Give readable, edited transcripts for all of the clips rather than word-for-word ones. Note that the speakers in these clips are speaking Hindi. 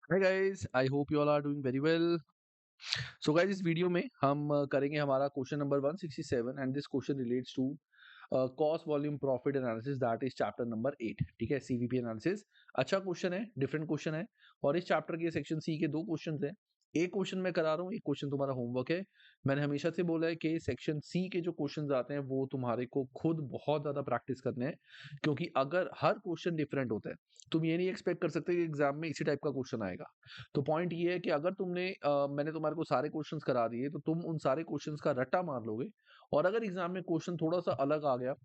Hi guys, I hope you all are doing very well. So guys, इस वीडियो में हम करेंगे हमारा question number 167 and this question relates to cost volume profit analysis that is chapter number 8। ठीक है, सीवीपी एनालिसिस। अच्छा क्वेश्चन है, डिफरेंट क्वेश्चन है और इस चैप्टर के सेक्शन सी के दो क्वेश्चन हैं। एक क्वेश्चन मैं करा रहा हूँ, एक क्वेश्चन तुम्हारा होमवर्क है। मैंने हमेशा से बोला है कि सेक्शन सी के जो क्वेश्चन आते हैं वो तुम्हारे को खुद बहुत ज्यादा प्रैक्टिस करने हैं, क्योंकि अगर हर क्वेश्चन डिफरेंट होता है तुम ये नहीं एक्सपेक्ट कर सकते कि एग्जाम में इसी टाइप का क्वेश्चन आएगा। तो पॉइंट ये है कि अगर मैंने तुम्हारे को सारे क्वेश्चंस करा दिए तो तुम उन सारे क्वेश्चंस का रट्टा मार लोगे, और अगर एग्जाम में क्वेश्चन थोड़ा सा अलग आ गया,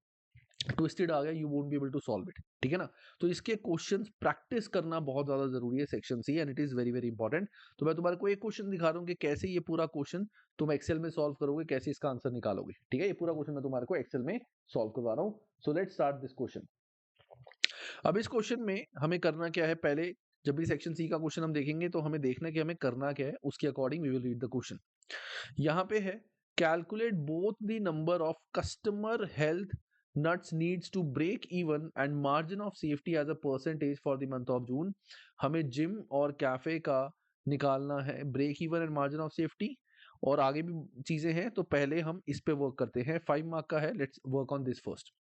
ट्विस्टेड आ गया, you won't be able to solve it. ठीक है ना। तो इसके क्वेश्चंस प्रैक्टिस करना बहुत ज्यादा जरूरी है section C, and it is very very important. तो मैं तुम्हारे को एक क्वेश्चन दिखा रहा हूँ कि कैसे ये पूरा क्वेश्चन तुम एक्सेल में सॉल्व करोगे, कैसे इसका आंसर निकालोगे। ठीक है, ये पूरा क्वेश्चन मैं तुम्हारे को एक्सेल में सॉल्व करवा रहा हूँ। So let's start this question. अब इस क्वेश्चन में हमें करना क्या है, पहले जब भी सेक्शन सी का क्वेश्चन हम देखेंगे तो हमें देखना है कि हमें करना क्या है, उसके according we will read the question. यहाँ पे है, calculate both the number of customer health nuts needs to break even and margin of safety as a percentage for the month of June। हमें जिम और कैफे का निकालना है break even and margin of safety, और आगे भी चीजें हैं। तो पहले हम इस पे वर्क करते हैं, 5 मार्क का है। Let's work on this first.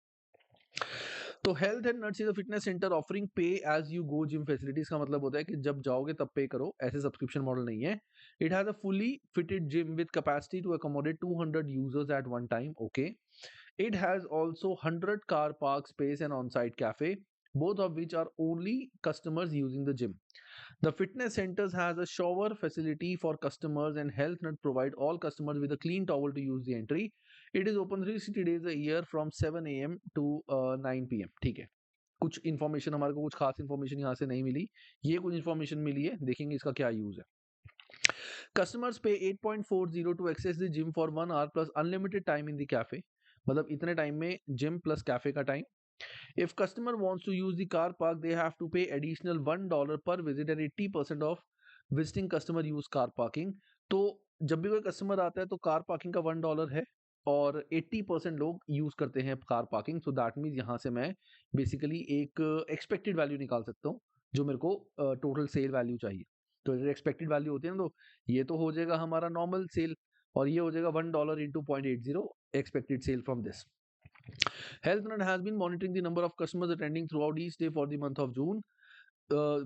तो health and nuts is a fitness centre offering pay as you go gym facilities का मतलब होता है कि जब जाओगे तब पे करो, ऐसे सब्सक्रिप्शन मॉडल नहीं है। It has a fully fitted gym with capacity to accommodate 200 users at one time. Okay. It has also 100 car park space and on site cafe, both of which are only customers using the gym. The fitness centers has a shower facility for customers, and Health Nut provide all customers with a clean towel to use the entry. It is open 360 days a year from 7 a.m. to 9 p.m. ठीक है। कुछ इन्फॉर्मेशन हमारे को, कुछ खास इन्फॉर्मेशन यहाँ से नहीं मिली, ये कुछ इन्फॉर्मेशन मिली है, देखेंगे इसका क्या यूज है। Customers pay 8.40 to access the gym for 1 hour plus unlimited time in the cafe, मतलब इतने टाइम में जिम प्लस कैफे का time. If customer wants to use the car park, they have to pay additional $1 per visit, and 80% of visiting customer use car parking। तो जब भी कोई कस्टमर आता है तो कार पार्किंग का $1 है, और 80% लोग यूज करते हैं car parking. So that means यहाँ से मैं बेसिकली एक एक्सपेक्टेड वैल्यू निकाल सकता हूँ, जो मेरे को टोटल सेल वैल्यू चाहिए। तो एक्सपेक्टेड वैल्यू होती है ना, तो ये तो हो जाएगा हमारा नॉर्मल सेल, और ये हो जाएगा $1 into 0.80 expected sale from this. HealthNet has been monitoring the number of customers attending throughout each day for the month of June,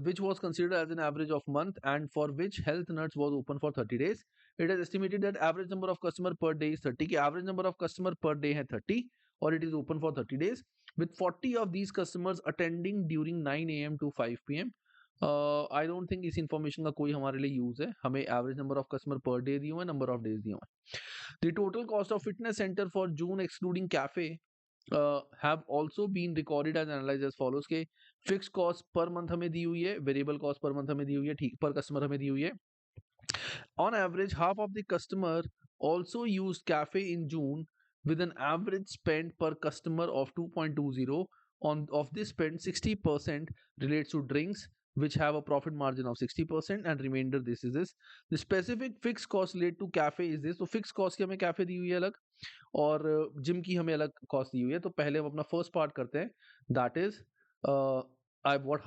which was considered as an average of month and for which HealthNet was open for 30 days. It has estimated that average number of customer per day is 30, कि average number of customer per day है 30, और it is open for 30 days with 40 of these customers attending during 9 a.m. to 5 p.m. I don't think इस इंफॉर्मेशन का कोई हमारे लिए यूज है, हमें average number of customer per day दिए हुए, नंबर ऑफ डेज दिए हुए। The total cost of fitness centre for June excluding cafe have also been recorded as analyzed as follows के फिक्स कॉस्ट पर मंथ हमें दी हुई है, वेरिएबल कॉस्ट पर मंथ हमें दी हुई है, ठीक, पर कस्टमर हमें दी हुई है। On average, half of the customer also used cafe in June with an average spend per customer of 2.20. On of this spend, 60% relates to drinks, which have a profit margin of 60%, and remainder this is this. The specific fixed cost related to cafe is this। तो fixed cost की हमें cafe दी हुई है अलग, और जिम की हमें अलग कॉस्ट दी हुई है। तो पहले हम अपना फर्स्ट पार्ट करते हैं, that is I what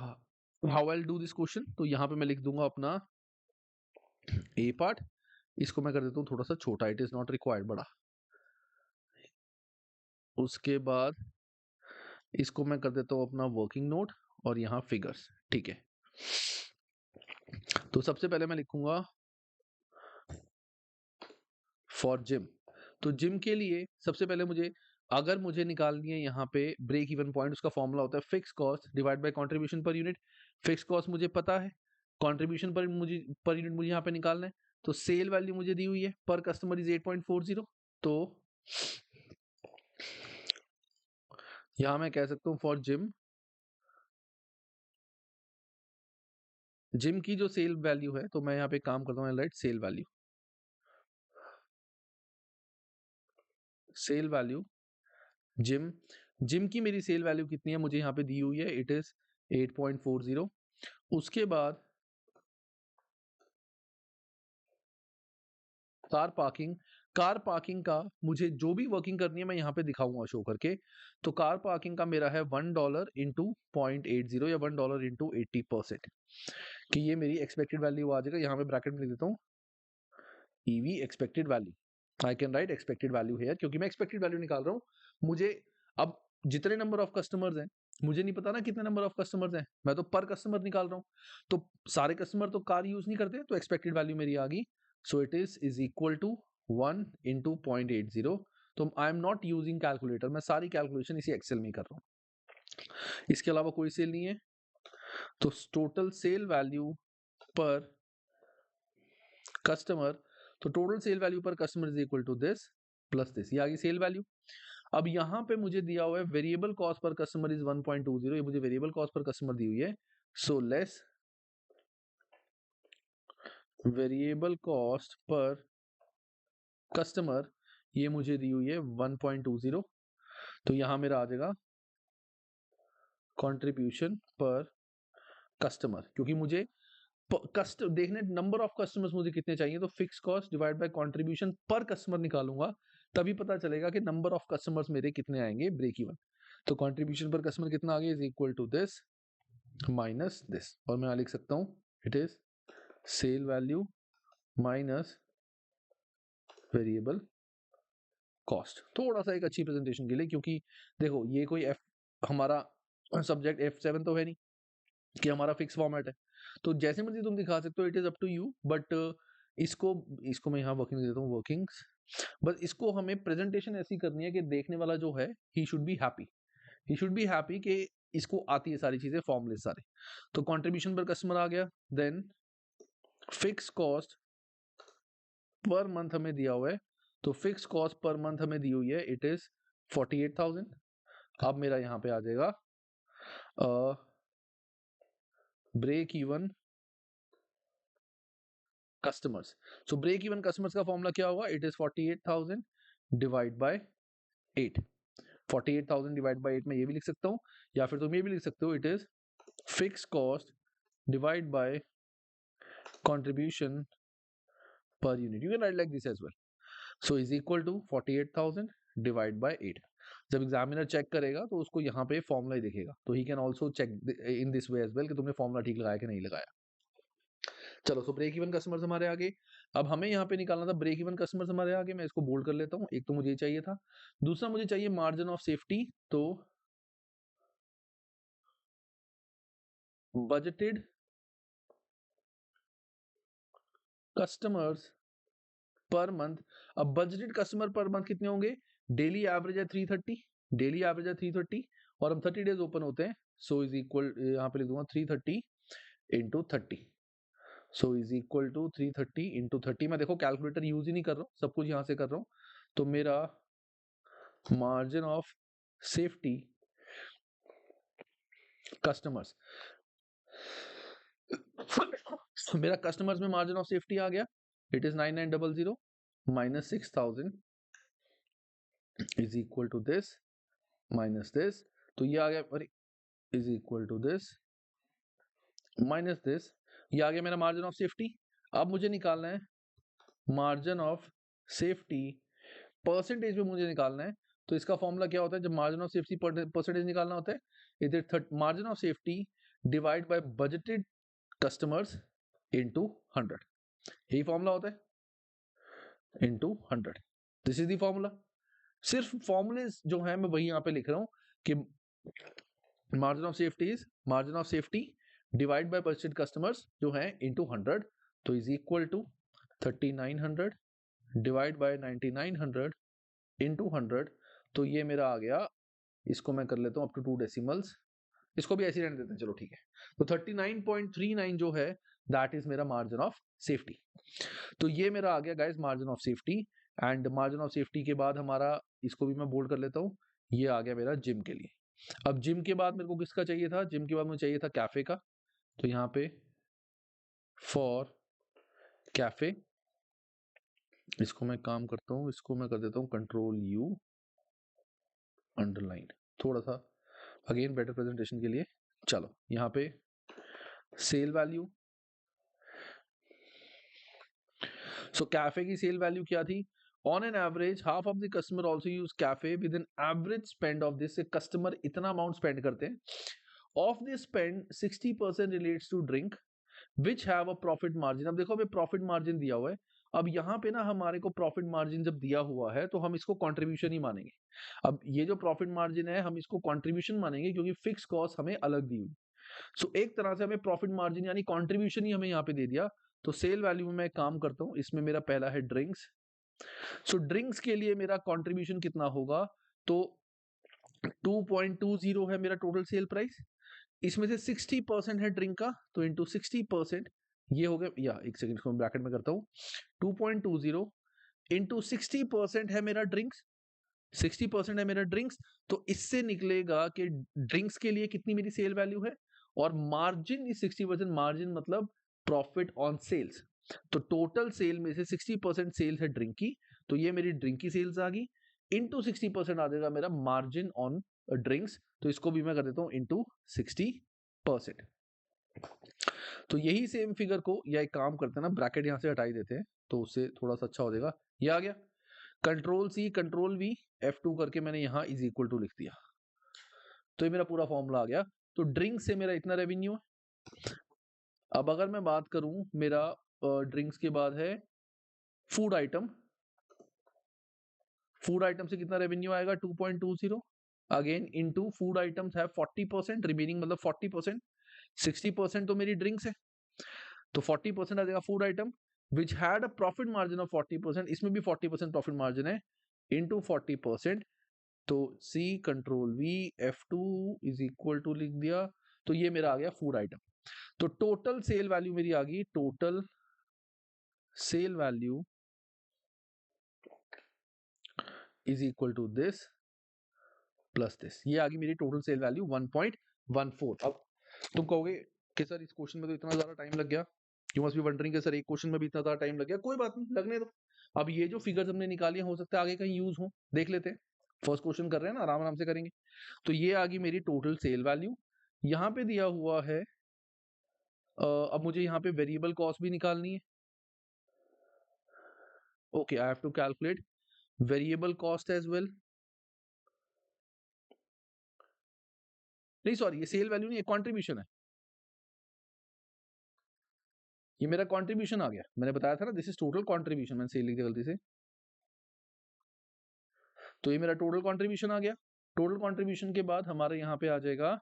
how I will do this question. तो यहाँ पे मैं लिख दूंगा अपना ए पार्ट, इसको मैं कर देता हूँ थोड़ा सा छोटा, इट इज नॉट रिक्वायर्ड बड़ा। उसके बाद इसको मैं कर देता हूँ अपना वर्किंग नोट, और यहाँ फिगर्स। ठीक है, तो सबसे पहले मैं लिखूंगा फॉर जिम। तो जिम के लिए सबसे पहले मुझे, अगर मुझे निकालनी है यहाँ पे ब्रेक इवन पॉइंट, उसका फॉर्मूला होता है fix cost divide by contribution per unit. Fix cost मुझे पता है, कंट्रीब्यूशन पर यूनिट मुझे यहाँ पे निकालना है। तो सेल वैल्यू मुझे दी हुई है, पर कस्टमर इज 8.40। तो यहाँ मैं कह सकता हूँ फॉर जिम, जिम की जो सेल वैल्यू है, तो मैं यहाँ पे काम करता हूँ, right, sale value, sale value gym, gym की मेरी सेल वैल्यू कितनी है मुझे यहाँ पे दी हुई है, इट इज 8.40। उसके बाद कार पार्किंग, कार पार्किंग का मुझे जो भी वर्किंग करनी है मैं यहाँ पे दिखाऊंगा शो करके। तो कार पार्किंग का मेरा है $1 इंटू 0.80 या $1 इंटू 80%। कि ये मेरी एक्सपेक्टेड वैल्यू आ जाएगा, यहाँ पे ब्रैकेट में लिख देता हूँ EV expected value. I can right expected value here, क्योंकि मैं एक्सपेक्टेड वैल्यू निकाल रहा हूँ। मुझे अब जितने नंबर ऑफ कस्टमर्स हैं, मुझे नहीं पता ना कितने नंबर ऑफ कस्टमर्स हैं, मैं तो पर कस्टमर निकाल रहा हूँ। तो सारे कस्टमर तो कार यूज नहीं करते, तो एक्सपेक्टेड वैल्यू मेरी आ गई। So it is equal to 1 into 0.80। तो I am not using calculator, मैं सारी कैलकुलेशन इसी एक्सेल में ही कर रहा हूँ। इसके अलावा कोई सेल नहीं है, तो total sale value per customer, तो total sale value per customer is equal to this plus this, ये आ गई सेल वैल्यू। अब यहाँ पे मुझे दिया हुआ है variable cost per customer is 1.20, ये मुझे वेरिएबल कॉस्ट पर कस्टमर दी हुई है। So less variable cost per customer, ये मुझे दी हुई है 1.20। तो यहाँ मेरा आ जाएगा कंट्रीब्यूशन पर कस्टमर, क्योंकि मुझे देखने नंबर ऑफ कस्टमर्स मुझे कितने चाहिए, तो fix cost divide by contribution per customer निकालूंगा, तभी पता चलेगा कि नंबर ऑफ कस्टमर्स मेरे कितने आएंगे ब्रेक इवन। तो कंट्रीब्यूशन पर कस्टमर कितना आ गया, is equal to this minus this, और मैं लिख सकता हूँ it is sale value minus variable cost. थोड़ा सा एक अच्छी प्रेजेंटेशन के लिए, क्योंकि देखो ये कोई हमारा सब्जेक्ट F7 तो है नहीं कि हमारा फिक्स फॉर्मेट है, तो जैसे मर्जी तुम दिखा सकते हो, it is up to you. But इसको इसको मैं यहाँ वर्किंग देता हूँ, वर्किंग्स। बस इसको हमें प्रेजेंटेशन ऐसी करनी है कि देखने वाला जो है he should be happy, he should be happy कि इसको आती है सारी चीजें, फॉर्मूले सारे। तो कंट्रीब्यूशन पर कस्टमर आ गया, then fix cost per month हमें दिया हुआ है, तो फिक्स कॉस्ट पर मंथ हमें दी हुई है, इट इज 48,000। अब मेरा यहाँ पे आ जाएगा ब्रेक इवन कस्टमर्स। सो ब्रेक इवन कस्टमर्स का फॉर्मूला क्या होगा, it is 48,000 divide by 8। 48,000 divide by 8 में ये भी लिख सकता हूँ, या फिर तुम ये भी लिख सकते हो, it is fix cost divide by contribution per unit. You can write like this as well. So is equal to 48,000 divide by 8। जब एग्जामिनर चेक करेगा तो उसको यहाँ पे फॉर्मूला ही दिखेगा, तो he can also check in this way as well कि तुमने फॉर्मूला ठीक लगाया कि नहीं लगाया। चलो, सो ब्रेक इवन कस्टमर्स हमारे आगे। अब हमें यहाँ पे निकालना था ब्रेक इवन कस्टमर्स हमारे आगे, मैं इसको बोल्ड कर लेता हूँ। एक तो मुझे ये चाहिए था, दूसरा मुझे चाहिए मार्जिन ऑफ सेफ्टी। तो बजटेड कस्टमर्स पर मंथ। अब बजटेड कस्टमर पर मंथ कितने होंगे, डेली एवरेज है 330, डेली एवरेज है 330, और हम 30 डेज ओपन होते हैं। सो इज इक्वल, यहाँ पे लिख दूंगा 330 into 30। So is equal to 330 into 30। मैं देखो कैलकुलेटर यूज ही नहीं कर रहा हूँ, सब कुछ यहाँ से कर रहा हूँ। तो मेरा मार्जिन ऑफ सेफ्टी कस्टमर्स, मेरा कस्टमर्स में मार्जिन ऑफ सेफ्टी आ गया, it is 9900 minus 6000 is equal to this minus this. तो ये आ गया, अरे, is equal to this minus this, ये आ गया मेरा मार्जिन ऑफ सेफ्टी। अब मुझे निकालना है मार्जिन ऑफ सेफ्टी परसेंटेज में मुझे निकालना है। तो इसका फॉर्मूला क्या होता है, जब मार्जिन ऑफ सेफ्टी परसेंटेज निकालना होता है, इधर margin of safety divide by budgeted customers into 100, यही फॉर्मूला होता है, into 100। This is the formula. सिर्फ फॉर्मूले जो है मैं वही यहाँ पे लिख रहा हूँ कि margin of safety is margin of safety divide by budgeted customers जो है इनटू 100, तो is equal to 3900 divide by 9900 into 100। तो ये मेरा आ गया, इसको मैं कर लेता हूँ अप टू 2 डेसिमल्स, इसको भी ऐसे रहने देते हैं, चलो ठीक है। तो 39.39 जो है दैट इज मेरा मार्जिन ऑफ सेफ्टी। तो ये मेरा आ गया guys margin of safety. And margin of safety के बाद हमारा, इसको भी मैं बोल्ड कर लेता हूँ, ये आ गया मेरा जिम के लिए। अब जिम के बाद मेरे को किसका चाहिए था, जिम के बाद मुझे चाहिए था कैफे का। तो यहाँ पे फॉर कैफे, इसको मैं काम करता हूँ, इसको मैं कर देता हूँ कंट्रोल यू अंडरलाइन, थोड़ा सा अगेन बेटर प्रेजेंटेशन के लिए। चलो यहाँ पे सेल वैल्यू, सो कैफे की सेल वैल्यू क्या थी, on an average half of the customer also use cafe with an average spend of this, customer इतना अमाउंट स्पेंड करते हैं, of this spend 60% relates to drink which have a profit margin. अब देखो हमें प्रॉफिट मार्जिन दिया हुआ है, अब यहाँ पे ना हमारे को प्रॉफिट मार्जिन जब दिया हुआ है तो हम इसको कंट्रीब्यूशन ही मानेंगे। अब ये जो प्रॉफिट मार्जिन है हम इसको कंट्रीब्यूशन मानेंगे क्योंकि फिक्स कॉस्ट हमें अलग दी हुई। सो एक तरह से हमें प्रॉफिट मार्जिन यानी कंट्रीब्यूशन ही हमें यहाँ पे दे दिया। तो सेल वैल्यू में मैं एक काम करता हूँ, इसमें मेरा पहला है ड्रिंक्स। सो ड्रिंक्स के लिए मेरा कंट्रीब्यूशन कितना होगा, तो 2.20 है मेरा टोटल सेल प्राइस, इसमें से 60% है ड्रिंक का, तो इंटू 60% ये हो गया, या एक सेकंड इसको ब्रैकेट में करता हूँ, 2.20 इंटू 60% है मेरा ड्रिंक्स, 60% है मेरा ड्रिंक्स। तो इससे निकलेगा कि ड्रिंक्स के लिए कितनी मेरी सेल वैल्यू है, और मार्जिन इज 60%, मार्जिन मतलब प्रॉफिट ऑन सेल्स। तो टोटल सेल में से 60% सेल्स है ड्रिंक की, तो ये मेरी ड्रिंक की सेल्स आ गई, इंटू 60% आ जाएगा मेरा मार्जिन ऑन ड्रिंक्स, तो इसको भी मैं कर देता हूँ इंटू 60%। तो यही सेम फिगर को, या एक काम करते हैं ना, ब्रैकेट यहां से हटाई देते हैं तो उससे थोड़ा सा अच्छा हो जाएगा। ये आ गया, control C control V F2 करके मैंने यहाँ इज इक्वल टू लिख दिया, तो ये मेरा पूरा फॉर्मूला आ गया। तो ड्रिंक से मेरा इतना रेवेन्यू है। अब अगर मैं बात करूं, मेरा ड्रिंक्स के बाद है फूड आइटम, फूड आइटम से कितना रेवेन्यू आएगा 2.20, अगेन इनटू फूड आइटम्स है 40%, रिमेनिंग मतलब 40%, 60% तो मेरी ड्रिंक्स है, तो 40% आ जाएगा food item which had a profit margin of 40%, इसमें भी 40% प्रॉफिट मार्जिन है, इनटू 40%, तो C control V F2 is equal to लिख दिया, तो ये मेरा आ गया फूड आइटम। तो टोटल सेल वैल्यू मेरी आ गई, total sale value is equal to this plus this, ये आ गई मेरी टोटल सेल वैल्यू 1.14। अब तुम कहोगे कि सर इस क्वेश्चन में तो इतना ज्यादा टाइम लग गया, यू मस्ट बी वंडरिंग कि सर एक क्वेश्चन में भी इतना ज्यादा टाइम लग गया। कोई बात नहीं, लगने दो। अब ये जो फिगर्स हमने निकाली हो सकता है आगे कहीं यूज हो, देख लेते हैं। फर्स्ट क्वेश्चन कर रहे हैं ना, आराम आराम से करेंगे। तो ये आ गई मेरी टोटल सेल वैल्यू, यहाँ पे दिया हुआ है, अब मुझे यहाँ पे वेरिएबल कॉस्ट भी निकालनी है। Okay, I have to calculate variable cost as well. नहीं सॉरी, ये सेल वैल्यू नहीं है, कॉन्ट्रीब्यूशन है, ये मेरा कॉन्ट्रीब्यूशन आ गया। मैंने बताया था ना, दिस इज टोटल कॉन्ट्रीब्यूशन, मैंने सेल लिख दिया गलती से, तो ये मेरा टोटल कॉन्ट्रीब्यूशन आ गया। टोटल कॉन्ट्रीब्यूशन के बाद हमारे यहाँ पे आ जाएगा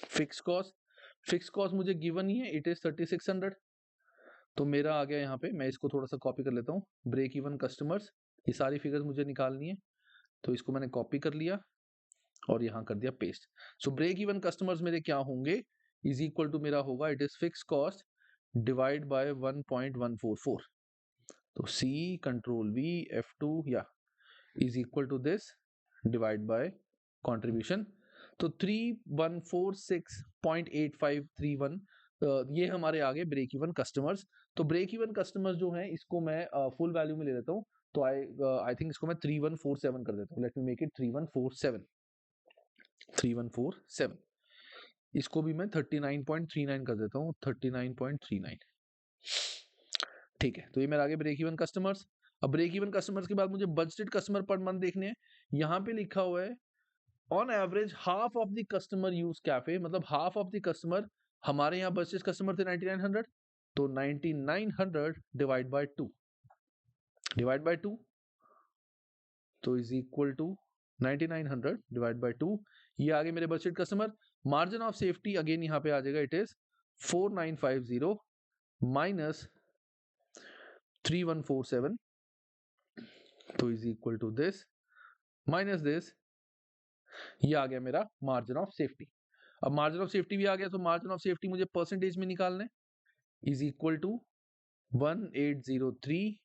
फिक्स कॉस्ट। फिक्स कॉस्ट मुझे गिवन ही है, इट इज 3600, तो मेरा आ गया यहाँ पे, मैं इसको थोड़ा सा कॉपी कर लेता हूँ, ब्रेक इवन कस्टमर्स, ये सारी फिगर्स मुझे निकालनी है, तो इसको मैंने कॉपी कर लिया और यहाँ कर दिया paste. So break even customers मेरे क्या होंगे, इज इक्वल टू मेरा होगा, it is fix cost divide by 1.144, तो C कंट्रोल V F2 या is equal to this divide by contribution, तो 3146.8531, ये हमारे आगे ब्रेक इवन कस्टमर्स। तो ब्रेक इवन कस्टमर्स जो है इसको मैं फुल वैल्यू में ले लेता हूँ, तो आई थिंक इसको मैं 3147 कर देता हूँ, लेट मी मेक इट 3147, 3147, इसको भी मैं 39.39 कर देता हूँ, 39.39, ठीक है। तो ये मेरा आगे ब्रेक इवन कस्टमर्स। अब ब्रेक इवन कस्टमर्स के बाद मुझे बजटेड कस्टमर पर मंथ देखने हैं, यहाँ पे लिखा हुआ है on average half of the customer use cafe, मतलब हाफ ऑफ द कस्टमर, हमारे यहाँ बजटेड कस्टमर थे 9900, तो 9900 डिवाइड बाय 2, डिवाइड बाय 2, तो is equal to 9900 divide by 2, ये आगे मेरे budgeted customer. Margin of safety again यहाँ पे आ जाएगा, इट इज 4950 माइनस 3147, तो is equal to this minus this, ये आ गया मेरा मार्जिन ऑफ सेफ्टी। अब मार्जिन ऑफ सेफ्टी भी आ गया, तो मार्जिन ऑफ सेफ्टी मुझे परसेंटेज में निकालना है, is equal to 1803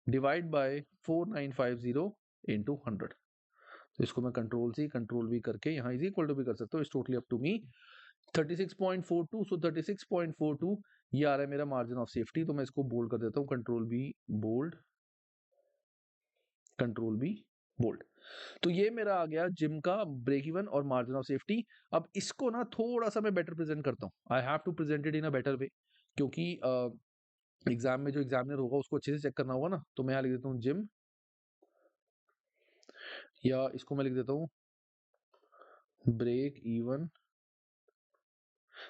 divide by 4950 into 100, तो इसको मैं कंट्रोल सी कंट्रोल वी करके यहाँ इज इक्वल टू भी कर सकता हूँ, is totally up to me 36.42, so 36.42 ये आ रहा है मेरा मार्जिन ऑफ सेफ्टी, तो मैं इसको बोल्ड कर देता हूँ, control B bold, control B bold. तो ये मेरा आ गया जिम का ब्रेक इवन और मार्जिन ऑफ सेफ्टी। अब इसको ना थोड़ा सा मैं बेटर प्रेजेंट करता हूँ, I have to present it in a better way, क्योंकि एग्जाम में जो एग्जामिनर होगा उसको अच्छे से चेक करना होगा ना, तो मैं यहाँ लिख देता हूँ जिम, या इसको मैं लिख देता हूँ ब्रेक इवन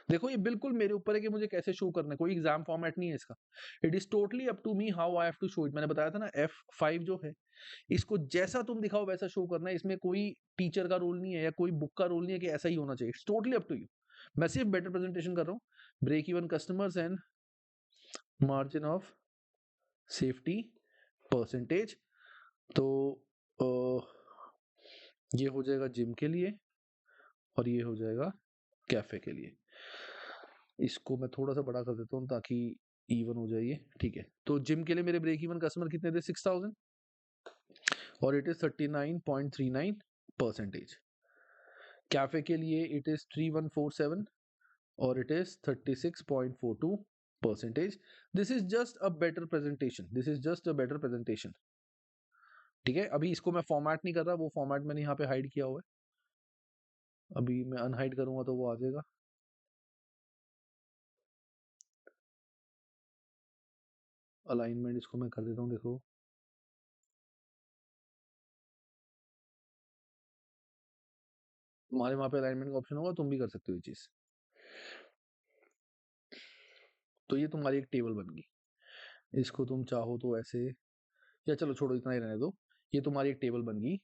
देखो ये बिल्कुल मेरे ऊपर है कि मुझे कैसे शो करना है, कोई एग्जाम फॉर्मेट नहीं है इसका। It is totally up to me how I have to show it. मैंने बताया था ना F5 जो है, इसको जैसा तुम दिखाओ वैसा शो करना है। इसमें कोई टीचर का रोल नहीं है या कोई बुक का रोल नहीं है कि ऐसा ही होना चाहिए। It's totally up to you. मैं सिर्फ बेटर प्रेजेंटेशन कर रहा हूँ। Break even customers and margin of safety percentage. तो ये हो जाएगा जिम के लिए और ये हो जाएगा कैफे के लिए। इसको मैं थोड़ा सा बड़ा कर देता हूँ ताकि इवन हो जाइए। ठीक है, तो जिम के लिए मेरे ब्रेक इवन कस्टमर कितने थे? 6000 और इट इज 39.39%। कैफे के लिए इट इज 3147 और it is 36.42%। This is just a better presentation, this is just a better presentation. ठीक है, अभी इसको मैं फॉर्मेट नहीं कर रहा, वो फॉर्मेट मैंने यहाँ पे हाइड किया हुआ है। अभी मैं अनहाइड करूंगा तो वो आ जाएगा। अलाइनमेंट इसको मैं कर देता हूँ। देखो तुम्हारे वहां पे अलाइनमेंट का ऑप्शन होगा, तुम भी कर सकते हो ये चीज। तो ये तुम्हारी एक टेबल बन गई। इसको तुम चाहो तो ऐसे, या चलो छोड़ो इतना ही रहने दो। ये तुम्हारी एक टेबल बन गई।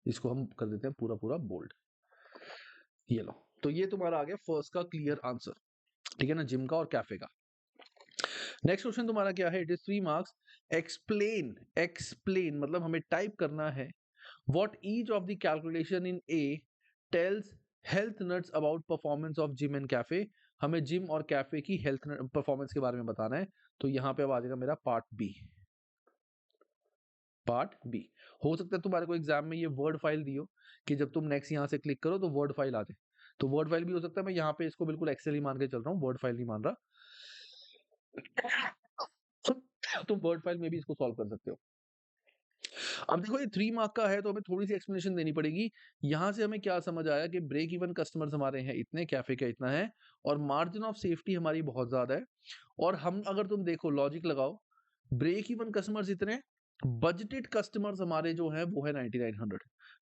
इसको हम कर देते हैं पूरा पूरा बोल्ड। ये लो, तो ये तुम्हारा आ गया फर्स्ट का क्लियर आंसर। ठीक है ना, जिम का और कैफे का। नेक्स्ट क्वेश्चन तुम्हारा क्या है? It is 3 marks. Explain, explain मतलब हमें टाइप करना है what each of the calculation in A tells health nuts about performance of gym and cafe। हमें जिम और कैफे की हेल्थ परफॉर्मेंस के बारे में बताना है। तो यहाँ पे अब आ जाएगा मेरा पार्ट बी। पार्ट बी हो सकता है तुम्हारे को एग्जाम में ये वर्ड फाइल दी हो कि जब तुम नेक्स्ट यहाँ से क्लिक करो तो वर्ड फाइल आ जाए। तो वर्ड फाइल भी हो सकता है। मैं यहाँ पे इसको बिल्कुल एक्सेल ही मान के चल रहा हूँ, वर्ड फाइल नहीं मान रहा। तुम वर्ड फाइल में भी इसको सॉल्व कर सकते हो। अब देखो ये 3 मार्क का है तो हमें थोड़ी सी एक्सप्लेनेशन देनी पड़ेगी। यहाँ से हमें क्या समझ आया कि ब्रेक इवन कस्टमर्स हमारे हैं इतने, कैफे का इतना है, और मार्जिन ऑफ सेफ्टी हमारी बहुत ज्यादा है। और हम अगर तुम देखो लॉजिक लगाओ, ब्रेक इवन कस्टमर्स इतने, बजटेड कस्टमर्स हमारे जो है वो है 9900।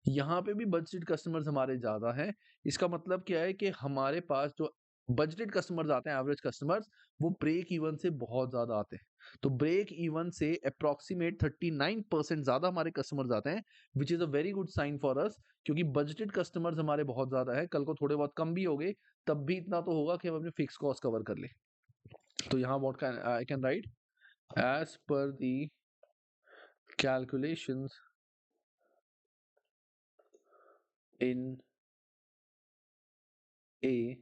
यहाँ पे भी बजटेड कस्टमर्स हमारे ज्यादा हैं। इसका मतलब क्या है कि हमारे पास जो बजटेड कस्टमर्स आते हैं, एवरेज कस्टमर्स, वो ब्रेक इवन से बहुत ज्यादा आते हैं। तो ब्रेक इवन से अप्रोक्सीमेट 39% ज्यादा हमारे कस्टमर्स आते हैं, which is a very good sign for us. क्योंकि बजटेड कस्टमर्स हमारे बहुत ज्यादा है, कल को थोड़े बहुत कम भी हो गए तब भी इतना तो होगा कि हम अपने फिक्स कॉस्ट कवर कर ले। तो यहाँ what can I can write, as per the calculations in A,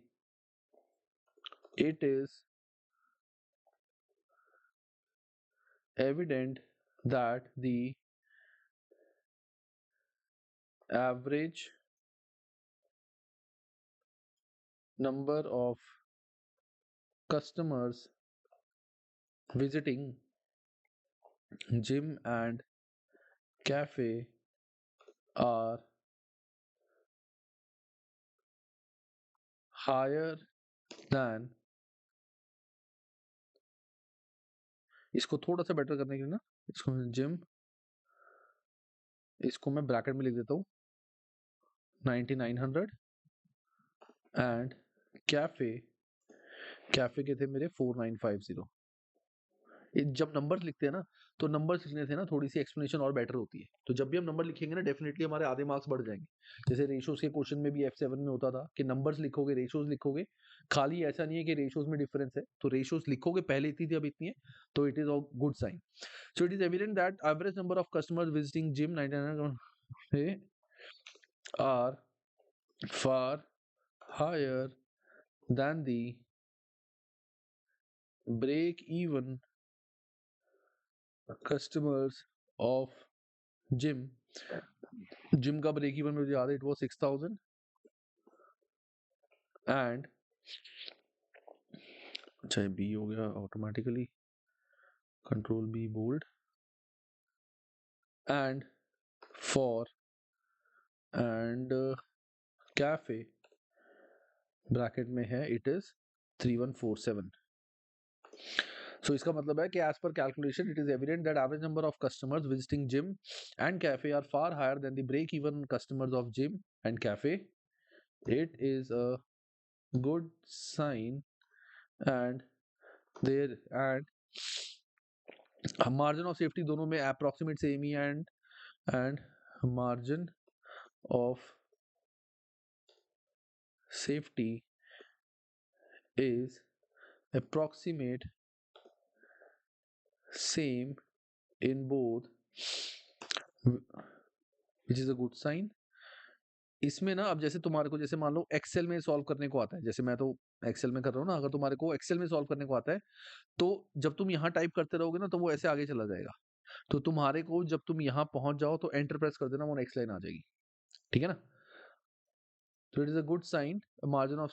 it is evident that the average number of customers visiting gym and cafe are higher than, इसको थोड़ा सा बेटर करने के लिए ना, इसको जिम, इसको मैं ब्रैकेट में लिख देता हूँ 9900 एंड कैफे, कैफे के थे मेरे 4950। जब नंबर्स लिखते हैं ना, तो नंबर्स लिखने से ना थोड़ी सी एक्सप्लेनेशन और बेटर होती है। तो जब भी हम नंबर लिखेंगे ना, डेफिनेटली हमारे आधे मार्क्स बढ़ जाएंगे। जैसे रेशियोज के क्वेश्चन में भी F7 में होता था कि नंबर्स लिखोगे, रेशियोज लिखोगे। खाली ऐसा नहीं है कि रेशियोज में डिफरेंस है, तो रेशियोज लिखोगे, पहले इतनी थी अब इतनी है, तो it is a good sign. So it is evident that average number of customers visiting gym 99 are far higher than the break even customers of gym। Gym का ब्रेक इवन मुझे याद है, इट वाज 6000 एंड, अच्छा बी हो गया automatically, control B bold, and for and cafe bracket में है इट इज 3147। सो इसका मतलब है कि as per calculation it is evident that average number of customers visiting gym and cafe are far higher than the break even customers of gym and cafe. It is a good sign and there and margin of safety दोनों में approximate same he and margin of safety is approximate same in both, which is a good sign. इसमें ना अब जैसे तुम्हारे को जैसे मान लो एक्सेल में सॉल्व करने को आता है, जैसे मैं तो एक्सेल में कर रहा हूँ ना, अगर तुम्हारे को एक्सेल में सॉल्व करने को आता है तो जब तुम यहाँ टाइप करते रहोगे ना तो वो ऐसे आगे चला जाएगा। तो तुम्हारे को जब तुम यहाँ पहुंच जाओ तो एंटर प्रेस कर देना, वो नेक्स्ट लाइन आ जाएगी। ठीक है ना? तो it is a good sign. Margin of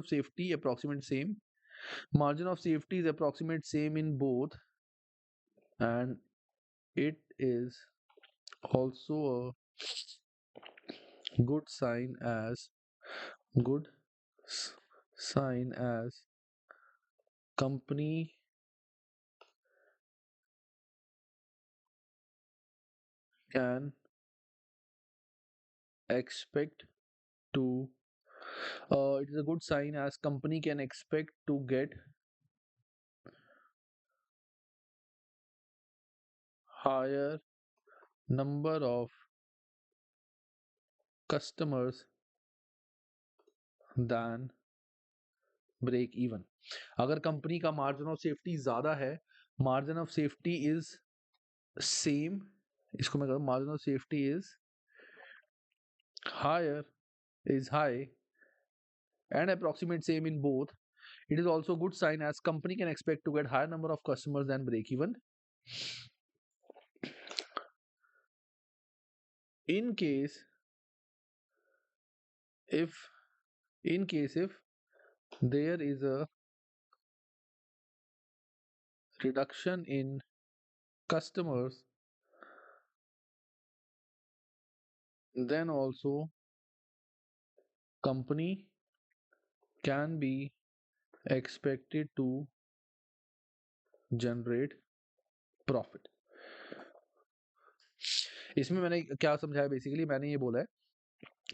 safety approximate same, margin of safety is approximate same in both, and it is also a good sign as company can expect to it is a good sign as company can expect to get higher number of customers than break even। अगर कंपनी का मार्जिन ऑफ सेफ्टी ज्यादा है, margin of safety is same, इसको मैं कहूँ margin of safety is higher is high and approximate same in both, it is also good sign as company can expect to get higher number of customers than break even in case if if there is a reduction in customers, then also company can be expected to generate profit। इसमें मैंने क्या समझाया, बेसिकली मैंने ये बोला है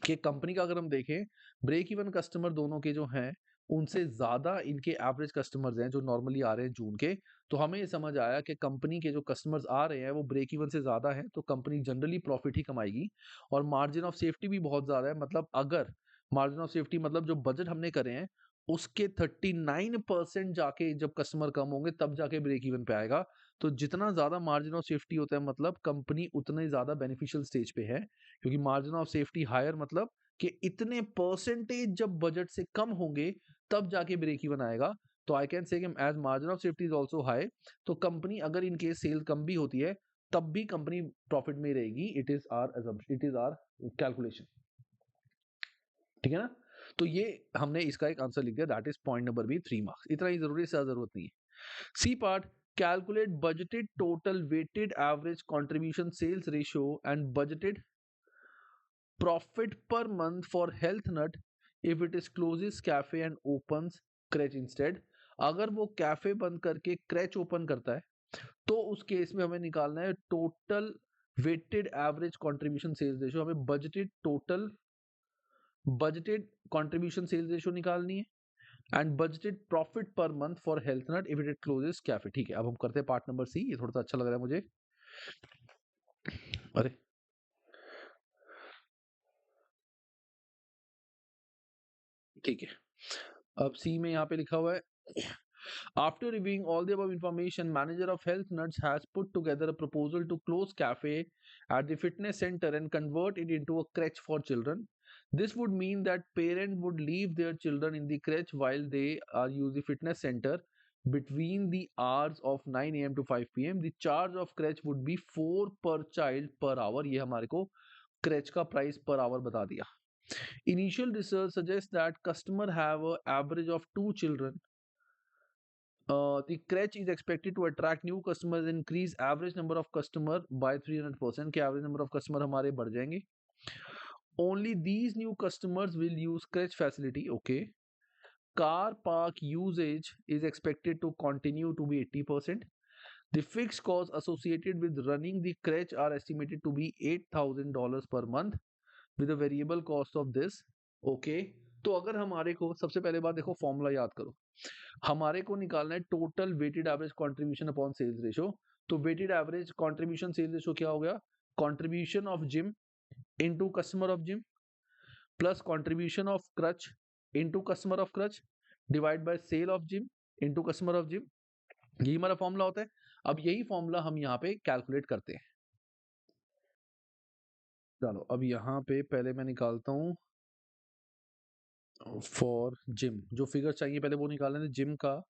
कि कंपनी का अगर हम देखें ब्रेक इवन कस्टमर दोनों के जो हैं उनसे ज्यादा इनके एवरेज कस्टमर्स हैं जो नॉर्मली आ रहे हैं जून के, तो हमें ये समझ आया कि कंपनी के जो कस्टमर्स आ रहे हैं वो ब्रेक इवन से ज्यादा हैं, तो कंपनी जनरली प्रॉफिट ही कमाएगी। और मार्जिन ऑफ सेफ्टी भी बहुत ज्यादा है, मतलब अगर मार्जिन ऑफ सेफ्टी मतलब जो बजट हमने करे हैं उसके 39% जाके जब कस्टमर कम होंगे तब जाके ब्रेक इवन पे आएगा। तो जितना ज्यादा मार्जिन ऑफ सेफ्टी होता है मतलब कंपनी उतने ज्यादा बेनिफिशियल स्टेज पे है, क्योंकि मार्जिन ऑफ सेफ्टी हायर मतलब कि इतने परसेंटेज जब बजट से कम होंगे तब जाके ब्रेक इवन आएगा। तो I can say as margin of safety is also high, तो कंपनी अगर इन केस सेल कम भी होती है तब भी कंपनी प्रॉफिट में रहेगी। It is our calculation. ठीक है ना? तो ये हमने इसका एक आंसर लिख दिया, that is point number B 3 marks. इतना ही जरूरी है, ज्यादा जरूरत नहीं है। C part, calculate budgeted total weighted average contribution sales ratio and budgeted profit per month for health nut if it is closes cafe and opens crèche instead। अगर वो कैफे बंद करके क्रैच ओपन करता है तो उस केस में हमें निकालना है total weighted average contribution sales ratio. हमें बजटेड कंट्रीब्यूशन सेल्स रेशियो निकालनी है and budgeted profit per month for health nut if it closes cafe. ठीक है, अब हम करते हैं पार्ट नंबर सी, ये थोड़ा सा अच्छा लग रहा है मुझे। अरे ठीक है, अब सी में यहाँ पे लिखा हुआ है after reviewing all the above information, manager of Health Nuts has put together a proposal to close cafe at the fitness center and convert it into a crèche for children. This would mean that parents would leave their children in the crèche while they are use the fitness center between the hours of 9 a.m. to 5 p.m. The charge of crèche would be 4 per child per hour। ये हमारे को crèche का प्राइस पर आवर बता दिया। Initial research suggests that customer have an average of 2 children। The crèche is expected to attract new customers, increase average number of customer by 300%। के average number of customer हमारे बढ़ जाएंगे। Only these new customers will use crèche facility। Okay. Car park usage is expected to continue to be 80%। The fixed costs associated with running the crèche are estimated to be $8,000 per month with a variable cost of this। Okay, तो अगर हमारे को सबसे पहले बात देखो, फॉर्मूला याद करो, हमारे को निकालना है total weighted average contribution upon sales ratio. तो weighted average contribution sales ratio क्या हो गया, contribution of gym into customer of gym plus contribution of creche into customer of creche divide by sale of gym into customer of gym. यही हमारा फॉर्मूला होता है। अब यही फॉर्मूला हम यहाँ पे कैलकुलेट करते हैं। चलो अब यहाँ पे पहले मैं निकालता हूँ फॉर जिम, जो फिगर चाहिए पहले वो निकालने थे जिम का।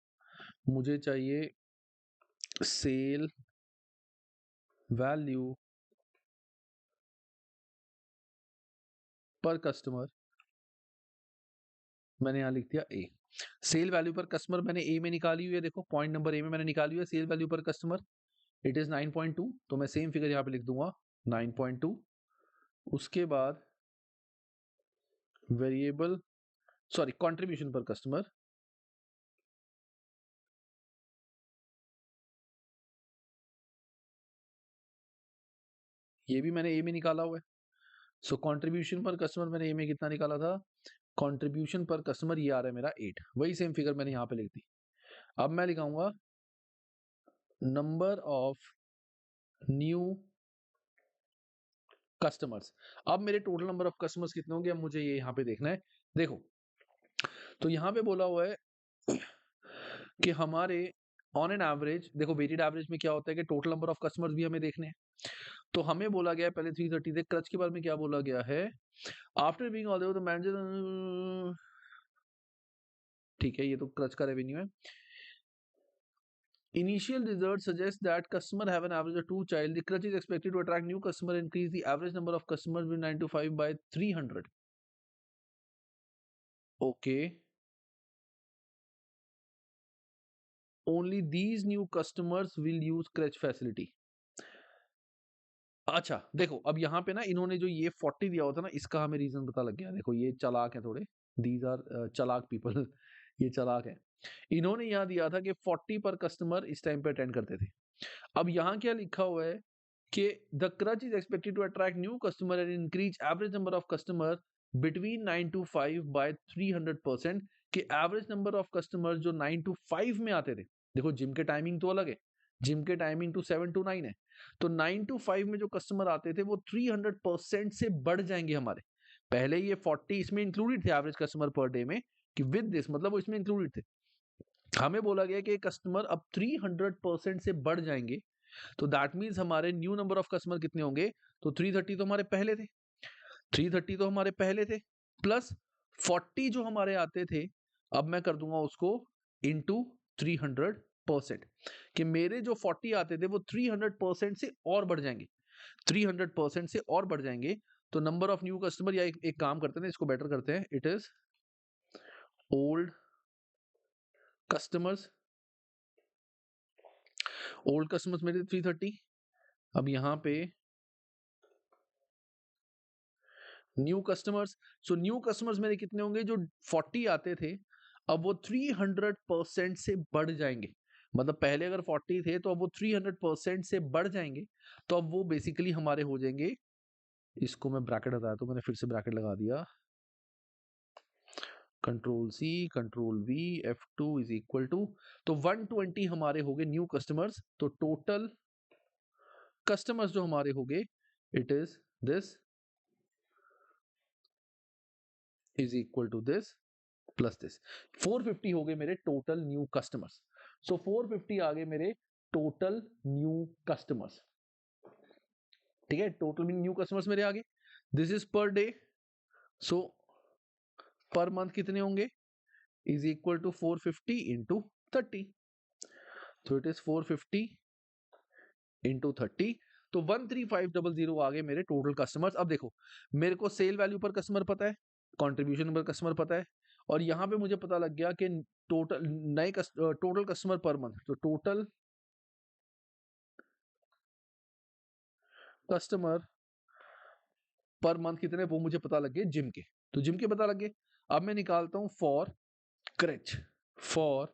मुझे चाहिए सेल वैल्यू पर कस्टमर, मैंने यहाँ लिख दिया ए। सेल वैल्यू पर कस्टमर मैंने ए में निकाली हुई है, देखो पॉइंट नंबर ए में मैंने निकाली हुई है cell value per customer, it is 9.2। तो मैं सेम फिगर यहाँ पे लिख दूंगा 9.2। उसके बाद variable sorry contribution per customer, ये भी मैंने ए में निकाला हुआ है। सो कंट्रीब्यूशन पर कस्टमर मैंने ए में कितना निकाला था, कंट्रीब्यूशन पर कस्टमर ये आ रहा है मेरा 8, वही सेम फिगर मैंने यहाँ पे लिख दी। अब मैं लिखाऊंगा नंबर ऑफ न्यू कस्टमर्स। अब मेरे टोटल नंबर ऑफ कस्टमर्स कितने होंगे, अब मुझे ये यहाँ पे देखना है। देखो तो यहाँ पे बोला हुआ है कि हमारे ऑन एन एवरेज, देखो वेटेड एवरेज में क्या होता है कि टोटल नंबर ऑफ कस्टमर्स भी हमें देखने हैं। तो हमें बोला गया है पहले 330 थे, क्रच के बारे में क्या बोला गया है, after being all the manager, ठीक है ये तो क्रच का रेवेन्यू है। Initial results suggest that customer have an average of 2 child. The crutch is expected to attract new customer, increase the average number of customers with 9 to 5 by 300. Okay. Only these new customers will use crutch facility. अच्छा देखो अब यहाँ पे ना इन्होंने जो ये 40 दिया होता ना, इसका हमें रीजन पता लग गया। देखो ये चालाक है थोड़े, दीज आर चालाक पीपल ये चालाक है। इन्होंने यहाँ दिया था कि 40 पर कस्टमर इस टाइम पे अटेंड करते थे। अब यहाँ क्या लिखा हुआ है कि the creche is expected to attract new customer and increase average number of customer between 9 to 5 by 300%। कि एवरेज नंबर ऑफ कस्टमर जो 9 to 5 में आते थे, देखो जिम के टाइमिंग तो अलग है, जिम के टाइमिंग टू 7 to 9 है, तो 9 to 5 में जो कस्टमर आते थे वो 300% से बढ़ जाएंगे हमारे। पहले ये 40 इसमें इंक्लूडेड थे एवरेज कस्टमर पर डे में, कि विद दिस मतलब वो इसमें इंक्लूडेड थे। हमें बोला गया कि कस्टमर अब 300% से बढ़ जाएंगे, तो दैट मीन्स हमारे न्यू नंबर ऑफ कस्टमर कितने होंगे, तो 330 तो हमारे पहले थे, 330 तो हमारे पहले थे, प्लस 40 जो हमारे आते थे, अब मैं कर दूंगा उसको इंटू 300%, कि मेरे जो 40 आते थे वो 300% से और बढ़ जाएंगे, 300% से और बढ़ जाएंगे। तो नंबर ऑफ न्यू कस्टमर, या एक काम करते हैं इसको बेटर करते हैं, it is old customers, old customers मेरे 330। अब यहाँ पे new customers, so new customers मेरे कितने होंगे, जो 40 आते थे अब वो 300% से बढ़ जाएंगे। मतलब पहले अगर 40 थे तो अब वो 300% से बढ़ जाएंगे, तो अब वो बेसिकली हमारे हो जाएंगे, इसको मैं ब्रैकेट बताया तो मैंने फिर से ब्रैकेट लगा दिया, control C control V F2 is equal to, तो 120 हमारे हो गए न्यू कस्टमर्स। तो टोटल कस्टमर्स जो हमारे हो गए, it is this is equal to this plus this, 450 हो गए मेरे टोटल न्यू कस्टमर्स। सो 450 आ गए मेरे टोटल न्यू कस्टमर्स, ठीक है, टोटल न्यू कस्टमर्स मेरे आ गए। This is per day, so per month कितने होंगे, इज इक्वल टू 450 इंटू 30, तो इट इज 450 इंटू 30, तो 13500 आ गए मेरे टोटल कस्टमर्स। अब देखो मेरे को सेल वैल्यू पर कस्टमर पता है, कंट्रीब्यूशन पर कस्टमर पता है, और यहाँ पे मुझे पता लग गया कि टोटल नए टोटल कस्टमर पर मंथ, तो टोटल कस्टमर पर मंथ कितने वो मुझे पता लग गए जिम के, तो जिम के पता लग गए। अब मैं निकालता हूं for creche, for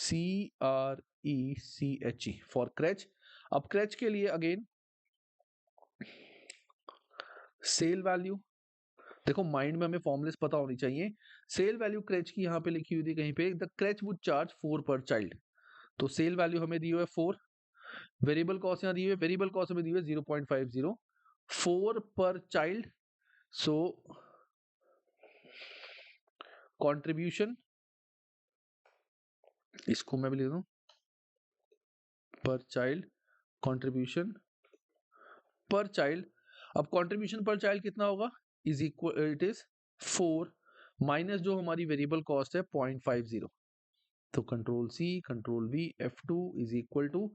CRECHE for creche. अब क्रच के लिए अगेन सेल वैल्यू, देखो माइंड में हमें फॉर्मुलेस पता होनी चाहिए। सेल वैल्यू क्रेच की यहाँ पे लिखी हुई थी कहीं पे, द क्रेच वुड चार्ज 4 पर चाइल्ड। तो सेल वैल्यू हमें दी हुई है 4, वेरिएबल कॉस्ट यहाँ दी हुई है, वेरिएबल कॉस्ट हमें दी हुई है 0.50, 4 पर चाइल्ड। सो कंट्रीब्यूशन, इसको मैं भी लिख दूं, per child contribution per child. अब कंट्रीब्यूशन पर चाइल्ड कितना होगा, is equal, it is 4 minus जो हमारी वेरिएबल कॉस्ट है 0.50। तो control C control V F2 is equal to,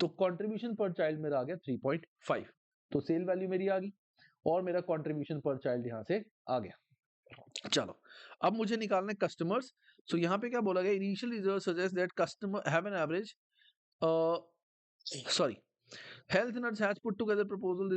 तो कंट्रीब्यूशन पर चाइल्ड मेरा आ गया 3.5। तो सेल वैल्यू मेरी आ गई और मेरा कंट्रीब्यूशन पर चाइल्ड यहां से आ गया। चलो अब मुझे निकालना है कस्टमर्स। सो यहाँ पे क्या बोला गया, initial result suggest that customer have an average, sorry, health nurse has put together proposal,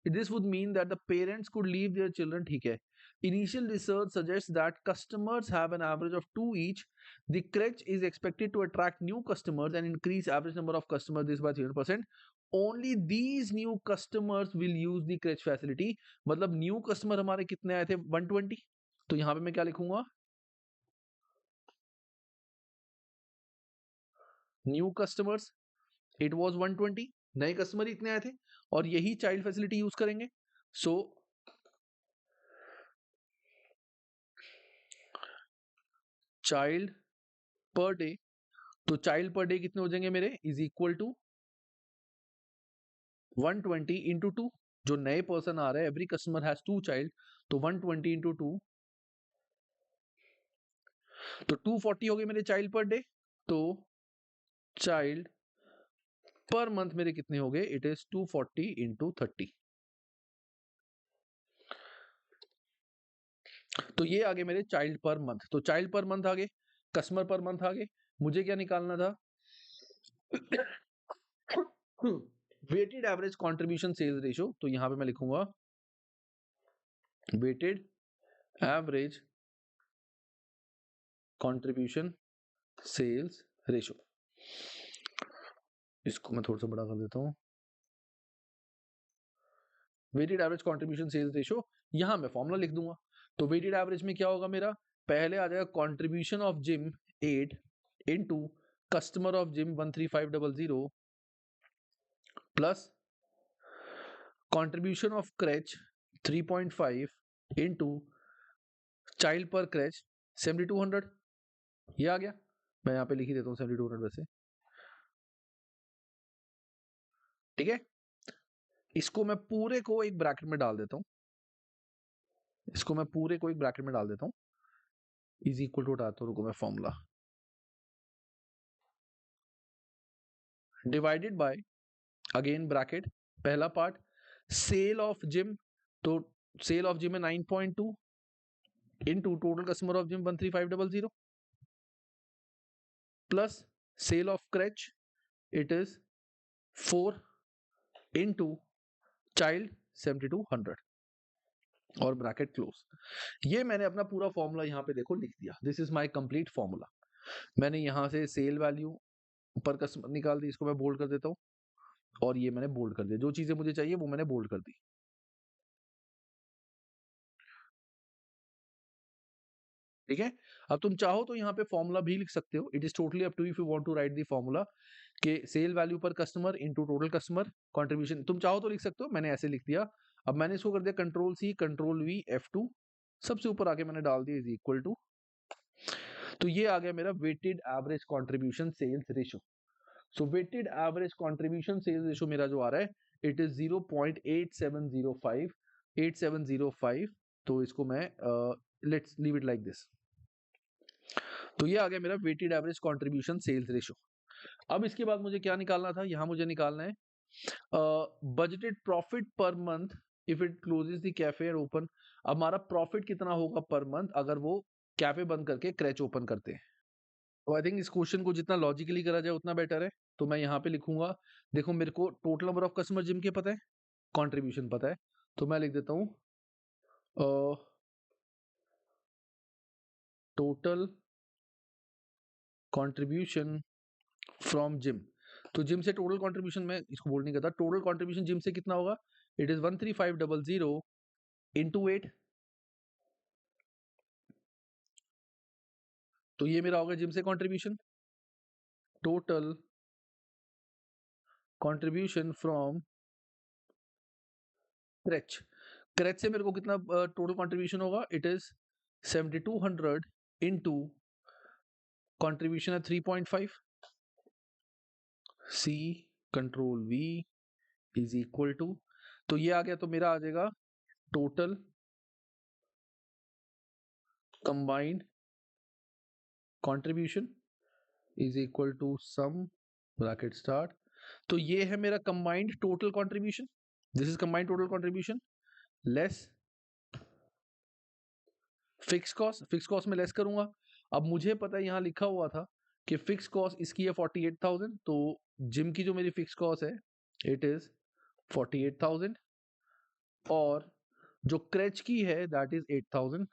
this would mean that the parents could leave their children, ठीक है। Initial research suggests that customers have an average of 2 each. The crèche is expected to attract new customers and increase average number of customers this by 300%. Only these new customers will use the crèche facility. मतलब new customer हमारे कितने आए थे, 120। तो यहाँ पे मैं क्या लिखूंगा, न्यू कस्टमर्स इट वाज 120, नए कस्टमर इतने आए थे और यही चाइल्ड फैसिलिटी यूज करेंगे। सो चाइल्ड पर डे, तो चाइल्ड पर डे कितने हो जाएंगे मेरे, इज इक्वल टू 120 इंटू 2, जो नए पर्सन आ रहे हैं, एवरी कस्टमर हैज 2 चाइल्ड, तो 120 इंटू 2, तो 240 हो गए मेरे चाइल्ड पर डे। तो चाइल्ड पर मंथ मेरे कितने हो गए, इट इज 240 इंटू 30। तो ये आगे मेरे चाइल्ड पर मंथ, तो चाइल्ड पर मंथ आगे, कस्टमर पर मंथ आगे, मुझे क्या निकालना था, weighted average contribution sales ratio. तो यहां पे मैं लिखूंगा weighted average contribution sales ratio. इसको मैं थोड़ा सा बड़ा कर देता हूं, weighted average contribution sales ratio, यहां मैं फॉर्मूला लिख दूंगा। तो वेटेड एवरेज में क्या होगा मेरा, पहले आ जाएगा contribution of gym 8 into customer of gym 13500 plus contribution of creche 3.5 into child पर क्रेच 7200। ये आ गया, मैं यहाँ पे लिख ही देता हूँ 7200 वैसे, ठीक है। इसको मैं पूरे को एक ब्रैकेट में डाल देता हूँ, इसको मैं पूरे को एक ब्रैकेट में डाल देता हूँ, इज इक्वल टू हटाता हूँ, रुको मैं formula, divided by, again bracket, पहला पार्ट सेल ऑफ जिम, तो सेल ऑफ जिम है 9.2 into total customer of gym 13500 plus sale of creche, it is 4 into child 7200 और ब्रैकेट क्लोज। ये मैंने अपना पूरा फॉर्मूला यहाँ पे देखो लिख दिया, this is my complete formula. मैंने यहाँ से सेल वैल्यू पर कस्टमर निकाल दी, इसको मैं बोल्ड कर देता हूँ और ये मैंने बोल्ड कर दिया, जो चीजें मुझे चाहिए वो मैंने बोल्ड कर दी, ठीक है। अब तुम चाहो तो यहाँ पे फॉर्मूला भी लिख सकते हो, it is totally up to you if you want to write the formula के sale value per customer into total customer contribution, तुम चाहो तो लिख सकते हो, मैंने ऐसे लिख दिया। अब मैंने इसको कर दिया control C control V F2, सबसे ऊपर आके मैंने डाल दिया इज इक्वल टू, तो ये आ गया मेरा weighted average contribution sales ratio. So weighted average contribution sales ratio मेरा जो आ रहा है, इट इज 0.8705, 8705। तो इसको मैं let's leave it like this, तो ये आ गया मेरा weighted average contribution sales ratio. अब इसके बाद मुझे क्या निकालना था, यहाँ मुझे निकालना है budgeted profit per month if it closes the cafe and open. अब हमारा प्रॉफिट कितना होगा पर मंथ अगर वो कैफे बंद करके क्रैच ओपन करते हैं। तो आई थिंक इस क्वेश्चन को जितना लॉजिकली करा जाए उतना बेटर है। तो मैं यहाँ पे लिखूंगा, देखो मेरे को total number of customer gym के पता है, कंट्रीब्यूशन पता है, तो मैं लिख देता हूँ टोटल कंट्रीब्यूशन फ्रॉम जिम। तो जिम से टोटल कंट्रीब्यूशन में इसको बोल नहीं करता, टोटल कंट्रीब्यूशन जिम से कितना होगा, इट इज 13500 इंटू 8, तो ये मेरा होगा जिम से contribution, total contribution from creche. Creche से मेरे को कितना टोटल कंट्रीब्यूशन होगा, इट इज 7200 इनटू कंट्रीब्यूशन है 3.5, C control V is equal to, तो ये आ गया, तो मेरा आ जाएगा total combined contribution is equal to sum bracket start, तो ये है मेरा combined total contribution, this is combined total contribution less fix cost, fix cost में लेस करूंगा। अब मुझे पता है यहाँ लिखा हुआ था कि फिक्स कॉस्ट इसकी है 48,000, तो जिम की जो मेरी फिक्स कॉस्ट है इट इज 48,000, और जो क्रच की है दैट इज 8,000,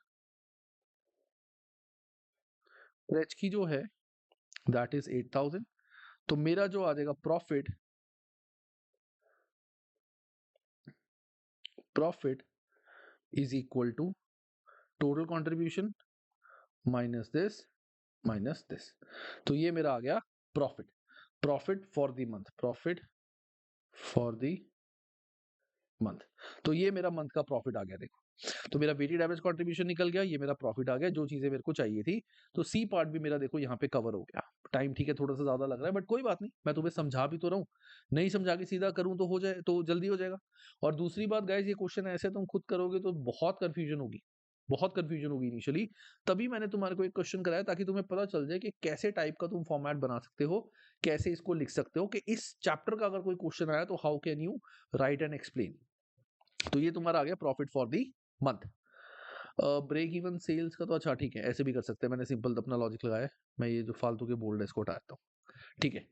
क्रच की जो है दैट इज 8,000, तो मेरा जो आ जाएगा profit, profit is equal to total contribution minus this, तो ये मेरा आ गया profit, profit for the month, profit for the month, तो ये मेरा मंथ का प्रॉफिट आ गया। देखो, तो मेरा वेटेड एवरेज कंट्रीब्यूशन निकल गया, ये मेरा प्रॉफिट आ गया, जो चीजें मेरे को चाहिए थी। तो सी पार्ट भी मेरा देखो यहाँ पे कवर हो गया। टाइम ठीक है थोड़ा सा ज्यादा लग रहा है, बट कोई बात नहीं, मैं तुम्हें समझा भी तो रहा हूँ, नहीं समझा के सीधा करूँ तो हो जाए, तो जल्दी हो जाएगा। और दूसरी बात गाइज, ये क्वेश्चन ऐसे तुम खुद करोगे तो बहुत कंफ्यूजन होगी, बहुत कंफ्यूजन होगी इनिशियली, तभी मैंने तुम्हारे को एक क्वेश्चन कराया ताकि तुम्हें पता चल जाए कि कैसे टाइप का तुम फॉर्मेट बना सकते हो, कैसे इसको लिख सकते हो, कि इस चैप्टर का अगर कोई क्वेश्चन आया तो how can you write and explain. तो ये तुम्हारा आ गया profit for the month. Break even sales का तो अच्छा ठीक है, ऐसे भी कर सकते हैं, मैंने सिंपल अपना लॉजिक लगाया है, मैं ये जो फालतू के बोल्ड है इसको हटा देता हूँ। ठीक है,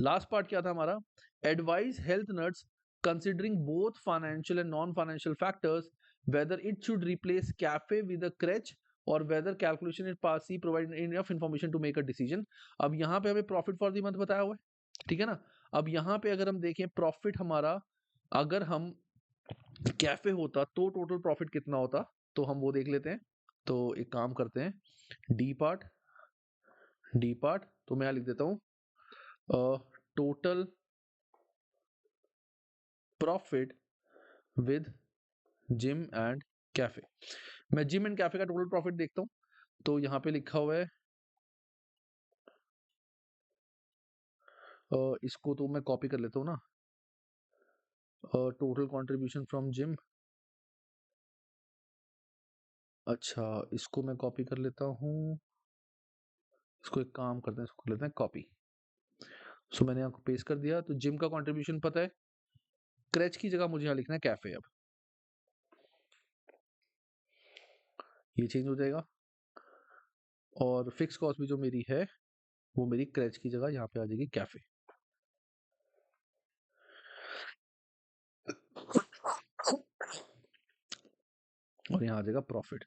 लास्ट पार्ट क्या था हमारा, advice health nuts considering both financial and non financial factors whether it should replace cafe with a creche और whether calculation it pass C provide enough information to make a decision. अब यहाँ पे हमें प्रॉफिट फॉर द मंथ बताया हुआ है, ठीक है ना। अब यहाँ पे अगर हम देखें प्रॉफिट हमारा, अगर हम कैफे होता तो टोटल प्रॉफिट कितना होता, तो हम वो देख लेते हैं। तो एक काम करते हैं, डी पार्ट, डी पार्ट तो मैं लिख देता हूं total profit with gym and cafe. मैं जिम एंड कैफे का टोटल प्रॉफिट देखता हूं, तो यहाँ पे लिखा हुआ है इसको तो मैं कॉपी कर लेता हूँ ना, टोटल कंट्रीब्यूशन फ्रॉम जिम, अच्छा इसको मैं कॉपी कर लेता हूँ, इसको एक काम करते हैं, इसको कर लेते हैं कॉपी। सो मैंने आपको पेस्ट कर दिया, तो जिम का कंट्रीब्यूशन पता है, क्रैच की जगह मुझे यहाँ लिखना है कैफे, अब ये चेंज हो जाएगा, और फिक्स कॉस्ट भी जो मेरी है वो मेरी क्रैच की जगह यहाँ पे आ जाएगी कैफे। और यहाँ आ जाएगा प्रॉफिट।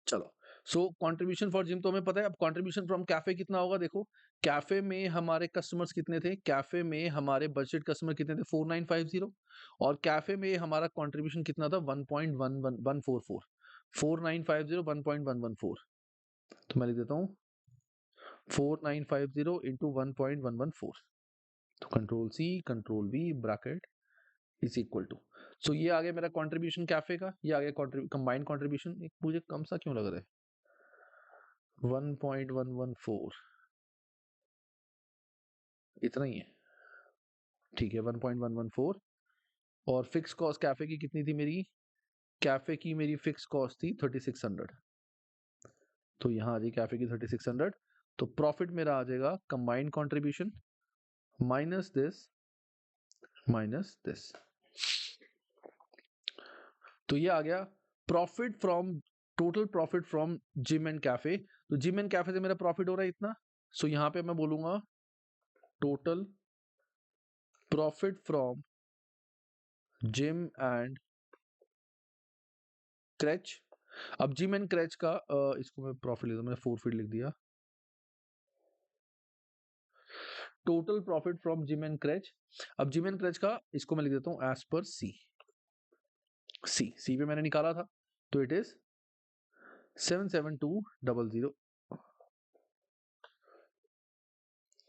चलो, सो कंट्रीब्यूशन फॉर जिम तो हमें पता है, अब कंट्रीब्यूशन फ्रॉम कैफे कितना होगा, देखो कैफे में हमारे कस्टमर्स कितने थे, कैफे में हमारे बजट कस्टमर कितने थे 4950, और कैफे में हमारा कंट्रीब्यूशन कितना था 1.11144, 4950 1.114, तो मैं लिख देता हूँ 4950 इंटू 1.114, तो control C control V bracket is equal to, so ये आ गया मेरा कंट्रीब्यूशन कैफे का, ये आ गया कंबाइंड कंट्रीब्यूशन, एक मुझे कम सा क्यों लग रहा है 1.114, इतना ही है, ठीक है 1.114, और फिक्स कॉस्ट कैफे की कितनी थी मेरी, कैफे की मेरी फिक्स कॉस्ट थी 3600, तो यहाँ आ जाएगी कैफे की 3600, तो प्रॉफिट मेरा आ जाएगा कंबाइंड कंट्रीब्यूशन माइनस दिस, तो ये आ गया profit from, total profit from gym and cafe. तो जिम एंड कैफे से मेरा प्रॉफिट हो रहा है इतना, सो यहाँ पे मैं बोलूंगा total profit from gym and क्रैच। अब जिम एंड क्रैच का इसको मैं प्रॉफिट लिख दूं, मैंने फोरफिट लिख दिया, total profit from gym and क्रैच। अब जिम एंड क्रैच का इसको मैं लिख देता हूं एज पर सी, सी पे मैंने निकाला था, तो इट इज 77200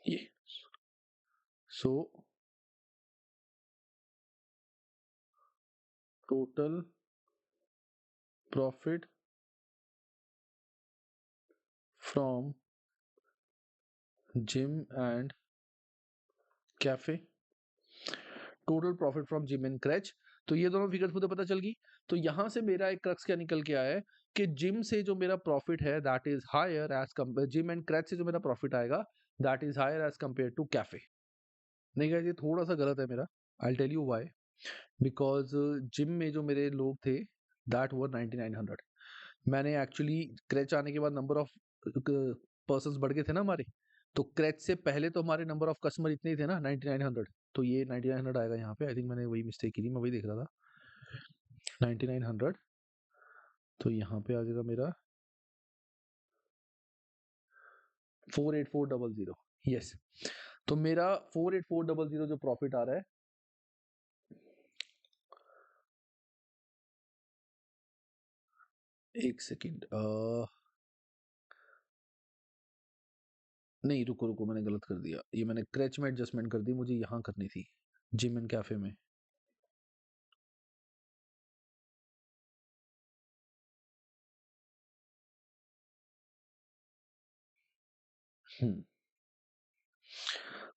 ये। So total profit from gym and cafe, total profit from gym and क्रैच, तो ये दोनों फिगर्स मुझे पता चल गई। तो यहां से मेरा एक क्रक्स क्या निकल के आया है कि जिम से जो मेरा प्रॉफिट है that is higher as compared, gym and creche से जो मेरा प्रॉफिट आएगा that is higher as compared to cafe. नहीं guys, ये थोड़ा सा गलत है मेरा, I tell you why. Because gym में जो मेरे लोग थे दैट वर 9900, मैंने एक्चुअली क्रैच आने के बाद नंबर ऑफ पर्सन्स बढ़ गए थे ना हमारे, तो क्रैच से पहले तो हमारे नंबर ऑफ कस्टमर इतने ही थे ना 9900, तो ये 9900 आएगा यहाँ पे। आई थिंक मैंने वही मिस्टेक की थी, मैं वही देख रहा था 9900, तो यहाँ पे आ जाएगा मेरा 48400। यस, तो मेरा 48400 जो प्रॉफिट आ रहा है, एक सेकेंड, नहीं रुको रुको, मैंने गलत कर दिया, ये मैंने क्रैच में एडजस्टमेंट कर दी, मुझे यहाँ करनी थी जिम एंड कैफे में। हम्म,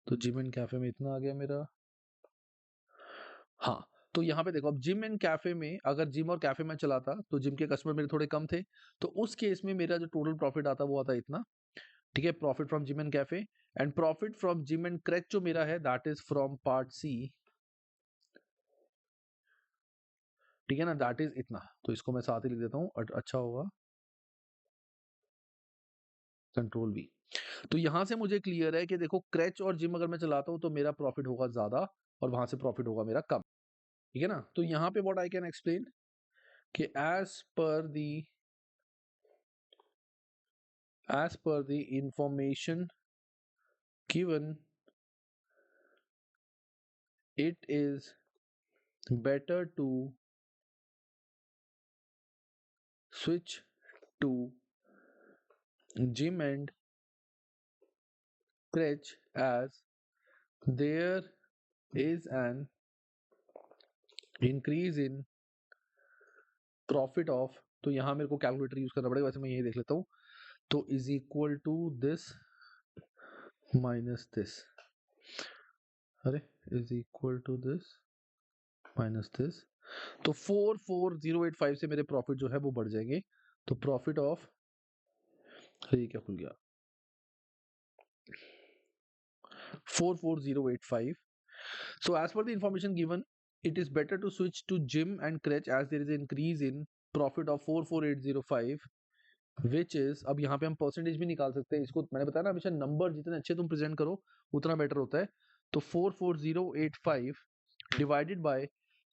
तो जिम एंड कैफे में इतना आ गया मेरा। हाँ, तो यहाँ पे देखो, अब जिम एंड कैफे में अगर जिम और कैफे में चलाता तो जिम के कस्टमर मेरे थोड़े कम थे, तो उस केस में मेरा जो टोटल प्रॉफिट आता वो आता इतना। ठीक है, profit from gym and cafe, and profit from gym and creche जो मेरा है that is from part C. ठीक है ना, दैट इज इतना, तो इसको मैं साथ ही लिख देता हूँ, अच्छा होगा कंट्रोल वी। तो यहां से मुझे क्लियर है कि देखो क्रैच और जिम अगर मैं चलाता हूं तो मेरा प्रॉफिट होगा ज्यादा और वहां से प्रॉफिट होगा मेरा कम। ठीक है ना, तो यहाँ पे व्हाट आई कैन एक्सप्लेन कि as per the information given, it is better to switch to gym and stretch as there is an increase in profit of, तो यहाँ मेरे को कैलकुलेटर यूज करना पड़ेगा, वैसे मैं यही देख लेता हूँ, तो is equal to this minus this, अरे is equal to this minus this, तो 44085 से मेरे प्रॉफिट जो है वो बढ़ जाएंगे। तो प्रॉफिट ऑफ, ये क्या खुल गया, 44085। So as per the information given, it is better to switch to gym and crutch as there is an increase in profit of 44805, which is, अब यहाँ पे हम परसेंटेज भी निकाल सकते हैं, इसको मैंने बताया ना हमेशा नंबर जितने अच्छे तुम प्रेजेंट करो उतना बेटर होता है। तो 44085 डिवाइडेड बाय,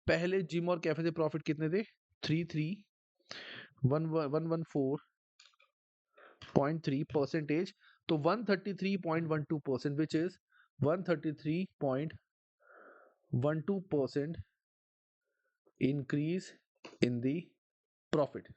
पहले जिम और कैफे से प्रॉफिट कितने थे, 33114.3 परसेंटेज, तो 133.12%, विच is 133.12% increase in the profit।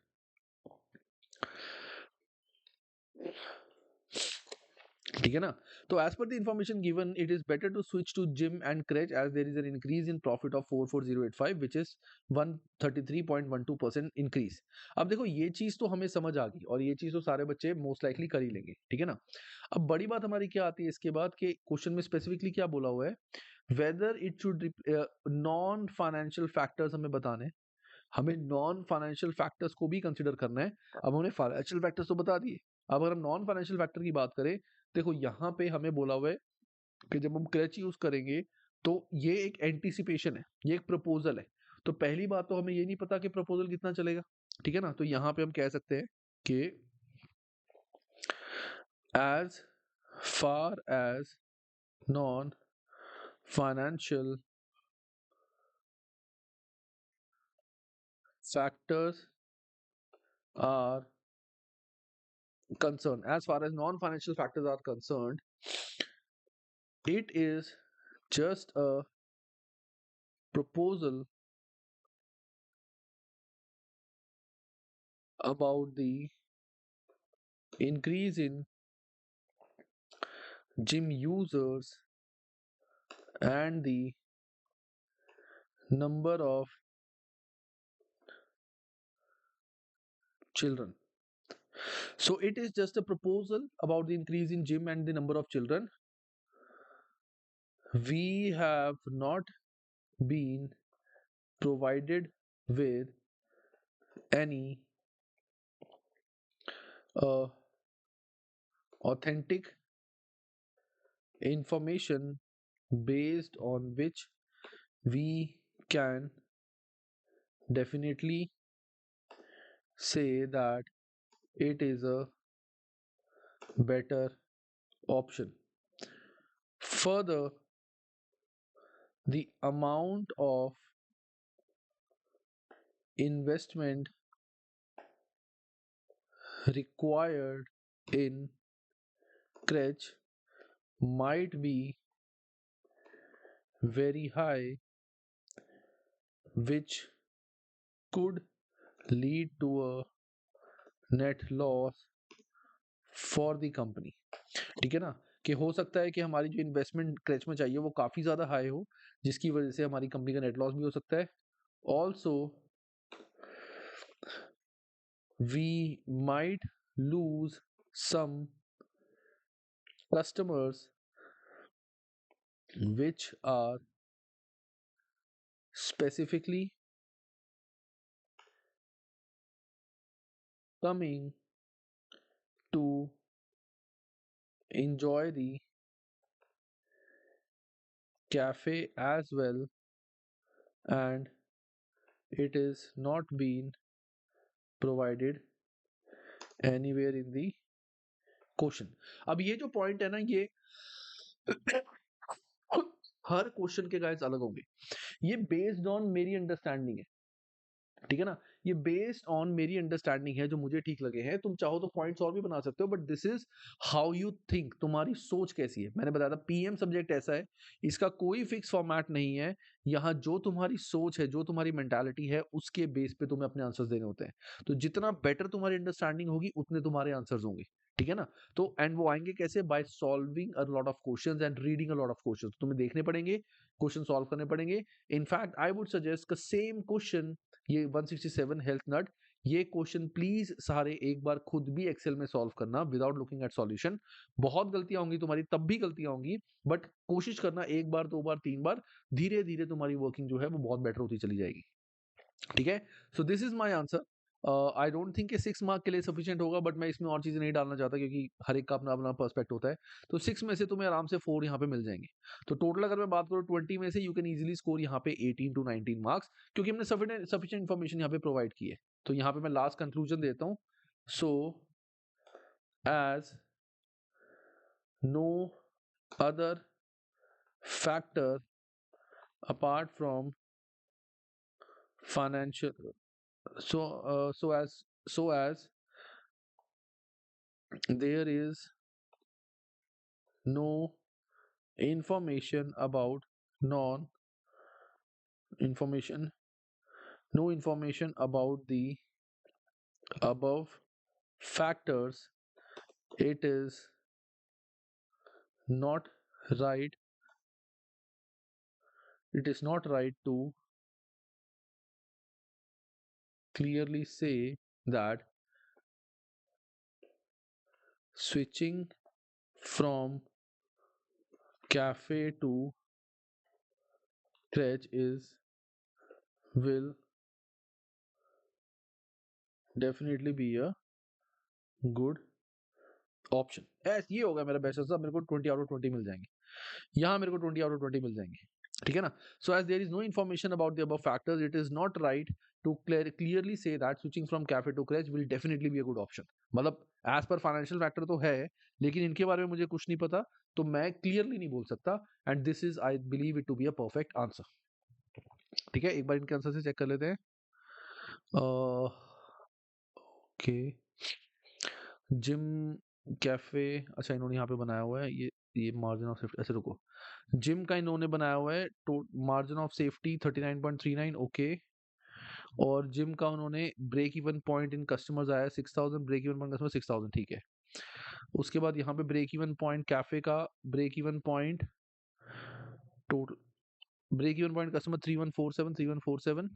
ठीक है ना, तो as per the information given it is better to switch to gym and creche as there is an increase in profit of 44085 which is 133.12% increase. अब देखो ये चीज तो हमें समझ आ गई और ये चीज तो सारे बच्चे मोस्ट लाइकली कर ही लेंगे। ठीक है ना, अब बड़ी बात हमारी क्या आती है इसके बाद कि क्वेश्चन में स्पेसिफिकली क्या बोला हुआ है, weather it should, non financial factors हमें बताने, हमें नॉन फाइनेंशियल फैक्टर्स को भी कंसिडर करना है। अब हमने फाइनेंशियल फैक्टर्स तो बता दिए, अब अगर हम नॉन फाइनेंशियल फैक्टर की बात करें, देखो यहाँ पे हमें बोला हुआ है कि जब हम क्रच यूज करेंगे तो ये एक एंटीसिपेशन है, ये एक प्रपोजल है, तो पहली बात तो हमें ये नहीं पता कि प्रपोजल कितना चलेगा। ठीक है ना, तो यहाँ पे हम कह सकते हैं कि as far as non financial factors are concerned, as far as non-financial factors are concerned, it is just a proposal about the increase in gym users and the number of children. So it is just a proposal about the increase in gym and the number of children. We have not been provided with any uh, authentic information based on which we can definitely say that it is a better option. Further, the amount of investment required in crèche might be very high, which could lead to a net loss for the company. ठीक है ना, कि हो सकता है कि हमारी जो इन्वेस्टमेंट क्रेच में चाहिए वो काफ़ी ज़्यादा हाई हो, जिसकी वजह से हमारी कंपनी का नेट लॉस भी हो सकता है. Also we might lose some customers which are specifically coming to enjoy the cafe as well, and it is not being provided anywhere in the question. अब ये जो पॉइंट है ना, ये हर क्वेश्चन के गाइस अलग होंगे. ये बेस्ड ऑन मेरी अंडरस्टैंडिंग है, ठीक है ना, ये बेस्ड ऑन मेरी अंडरस्टैंडिंग है, जो मुझे ठीक लगे हैं. तुम चाहो तो पॉइंट्स और भी बना सकते हो, but this is how you think. तुम्हारी सोच कैसी है. मैंने बताया था पीएम सब्जेक्ट ऐसा है, इसका कोई फिक्स फॉर्मेट नहीं है. यहाँ जो तुम्हारी सोच है, जो तुम्हारी मेंटालिटी है, उसके बेस पे तुम्हें अपने आंसर्स देने होते हैं. तो जितना बेटर तुम्हारी अंडरस्टैंडिंग होगी, उतने तुम्हारे आंसर्स होंगे. ठीक है ना. तो एंड वो आएंगे कैसे? By solving a lot of questions and reading a lot of questions. तुम्हें देखने पड़ेंगे, क्वेश्चन सॉल्व करने पड़ेंगे. In fact I would suggest the same question, ये 167 हेल्थ नट, ये क्वेश्चन प्लीज सारे एक बार खुद भी एक्सेल में सॉल्व करना विदाउट लुकिंग एट सॉल्यूशन. बहुत गलतियां होंगी तुम्हारी, तब भी गलतियां होंगी, बट कोशिश करना एक बार, दो बार, तीन बार, धीरे धीरे तुम्हारी वर्किंग जो है वो बहुत बेटर होती चली जाएगी. ठीक है. So this is my answer. I don't think कि 6 मार्क के लिए सफिशिएंट होगा, बट मैं इसमें और चीजें नहीं डालना चाहता, क्योंकि हर एक का अपना अपना पर्सपेक्ट होता है. तो 6 में से तुम्हें आराम से 4 यहाँ पे मिल जाएंगे. तो टोटल अगर मैं बात करूँ 20 में से, यू कैन इजीली स्कोर यहाँ पे 18 to 19 मार्क्स, क्योंकि हमने सफिशिएंट इन्फॉर्मेशन यहाँ पे प्रोवाइड की है. तो यहाँ पे मैं लास्ट कंक्लूजन देता हूँ. So as no other factor apart from financial, so as there is no information about non information no information about the above factors, it is not right to clearly say that switching from cafe to crèche is will definitely be a good option. ऐस ये होगा मेरा बेस्ट आंसर. मेरे को 20 out of 20 मिल जाएंगे. यहाँ मेरे को 20 out of 20 मिल जाएंगे. ठीक है ना. So as there is no information about the above factors, it is not right to clearly say that switching from cafe to creche will definitely be a good option. मतलब एज पर फाइनेंशियल फैक्टर तो है, लेकिन इनके बारे में मुझे कुछ नहीं पता, तो मैं क्लियरली नहीं बोल सकता. And this is, I believe it to be a perfect answer. ठीक है, एक बार इनके आंसर से चेक कर लेते हैं. ओके, जिम कैफे, अच्छा इन्होंने यहाँ पे बनाया हुआ है, ये मार्जिन ऑफ सेफ्टी. ऐसे रुको, जिम का इन्होंने बनाया हुआ है तो मार्जिन ऑफ सेफ्टी 39.39. ओके, और जिम का उन्होंने break even point in customers आया 6000, ब्रेक इवन पॉइंट कस्टमर 6000, ठीक है। उसके बाद यहाँ पे ब्रेक इवन पॉइंट कैफे का break even point total break even point customer 3147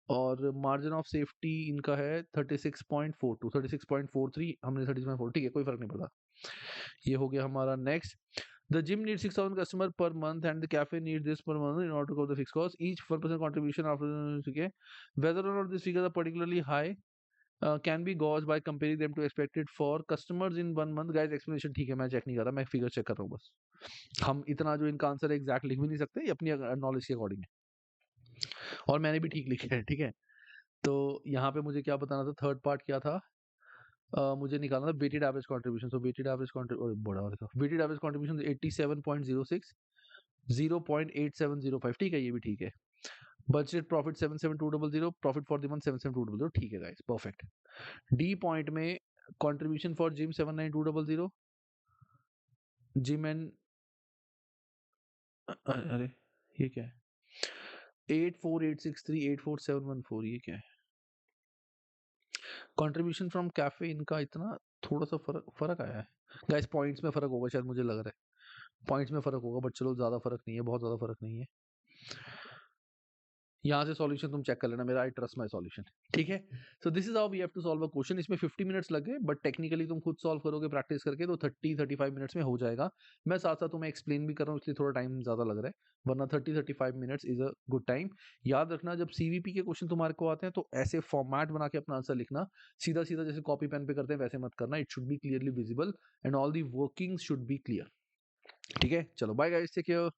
और मार्जिन ऑफ सेफ्टी इनका है 36.42 36.43, हमने 36.4, ठीक है, कोई फर्क नहीं पड़ता। ये हो गया हमारा। Next, the gym needs 6000 customer per month and the cafe needs this per month in order to cover the fixed cost, each 1% contribution after, okay, whether or not these figures are particularly high can be gauged by comparing them to expected for customers in 1 month। guys explanation ठीक है, मैं चेक नहीं कर रहा, मैं फिगर चेक कर रहा हूँ बस। हम इतना जो इनका आंसर है एग्जैक्ट लिख भी नहीं सकते, ये अपनी नॉलेज के अकॉर्डिंग है, और मैंने भी ठीक लिखा है, ठीक है। तो यहाँ पे मुझे क्या बताना था, थर्ड पार्ट क्या था, मुझे निकालना था वेटेड एवरेज कंट्रीब्यूशन। सो वेटेड एवरेज बड़ा लिखा, वेटेड एवरेज कंट्रीब्यूशन 87.06, 0.8705, ठीक है, ये भी ठीक है। Budget profit 77200, profit for the month 77200, ठीक है गाइस, परफेक्ट। डी पॉइंट में contribution for gym 79200, gym and अरे ये क्या है, 84863, 84714, ये क्या है। कंट्रीब्यूशन फ्रॉम कैफे इनका इतना थोड़ा सा फर्क आया है गाइस, पॉइंट्स में फर्क होगा शायद, मुझे लग रहा है पॉइंट्स में फर्क होगा, बट चलो ज्यादा फर्क नहीं है, बहुत ज्यादा फर्क नहीं है। यहाँ से सॉल्यूशन तुम चेक कर लेना, मेरा आई ट्रस्ट माय सॉल्यूशन, ठीक है। So this is how we have to solve a question. इसमें 50 मिनट्स लगे, बट टेक्निकली तुम खुद सॉल्व करोगे प्रैक्टिस करके तो 30-35 मिनट्स में हो जाएगा। मैं साथ साथ तुम्हें एक्सप्लेन भी कर रहा हूँ, इसलिए थोड़ा टाइम ज्यादा लग रहा है, वरना 30-35 minutes is a good time. याद रखना, जब सीवीपी के क्वेश्चन तुम्हारे को आते हैं तो ऐसे फॉर्मेट बना के अपना आंसर लिखना, सीधा सीधा जैसे कॉपी पेन पे करते हैं वैसे मत करना। It should be clearly visible and all the workings should be clear, ठीक है। चलो बाय गाइस, टेक केयर।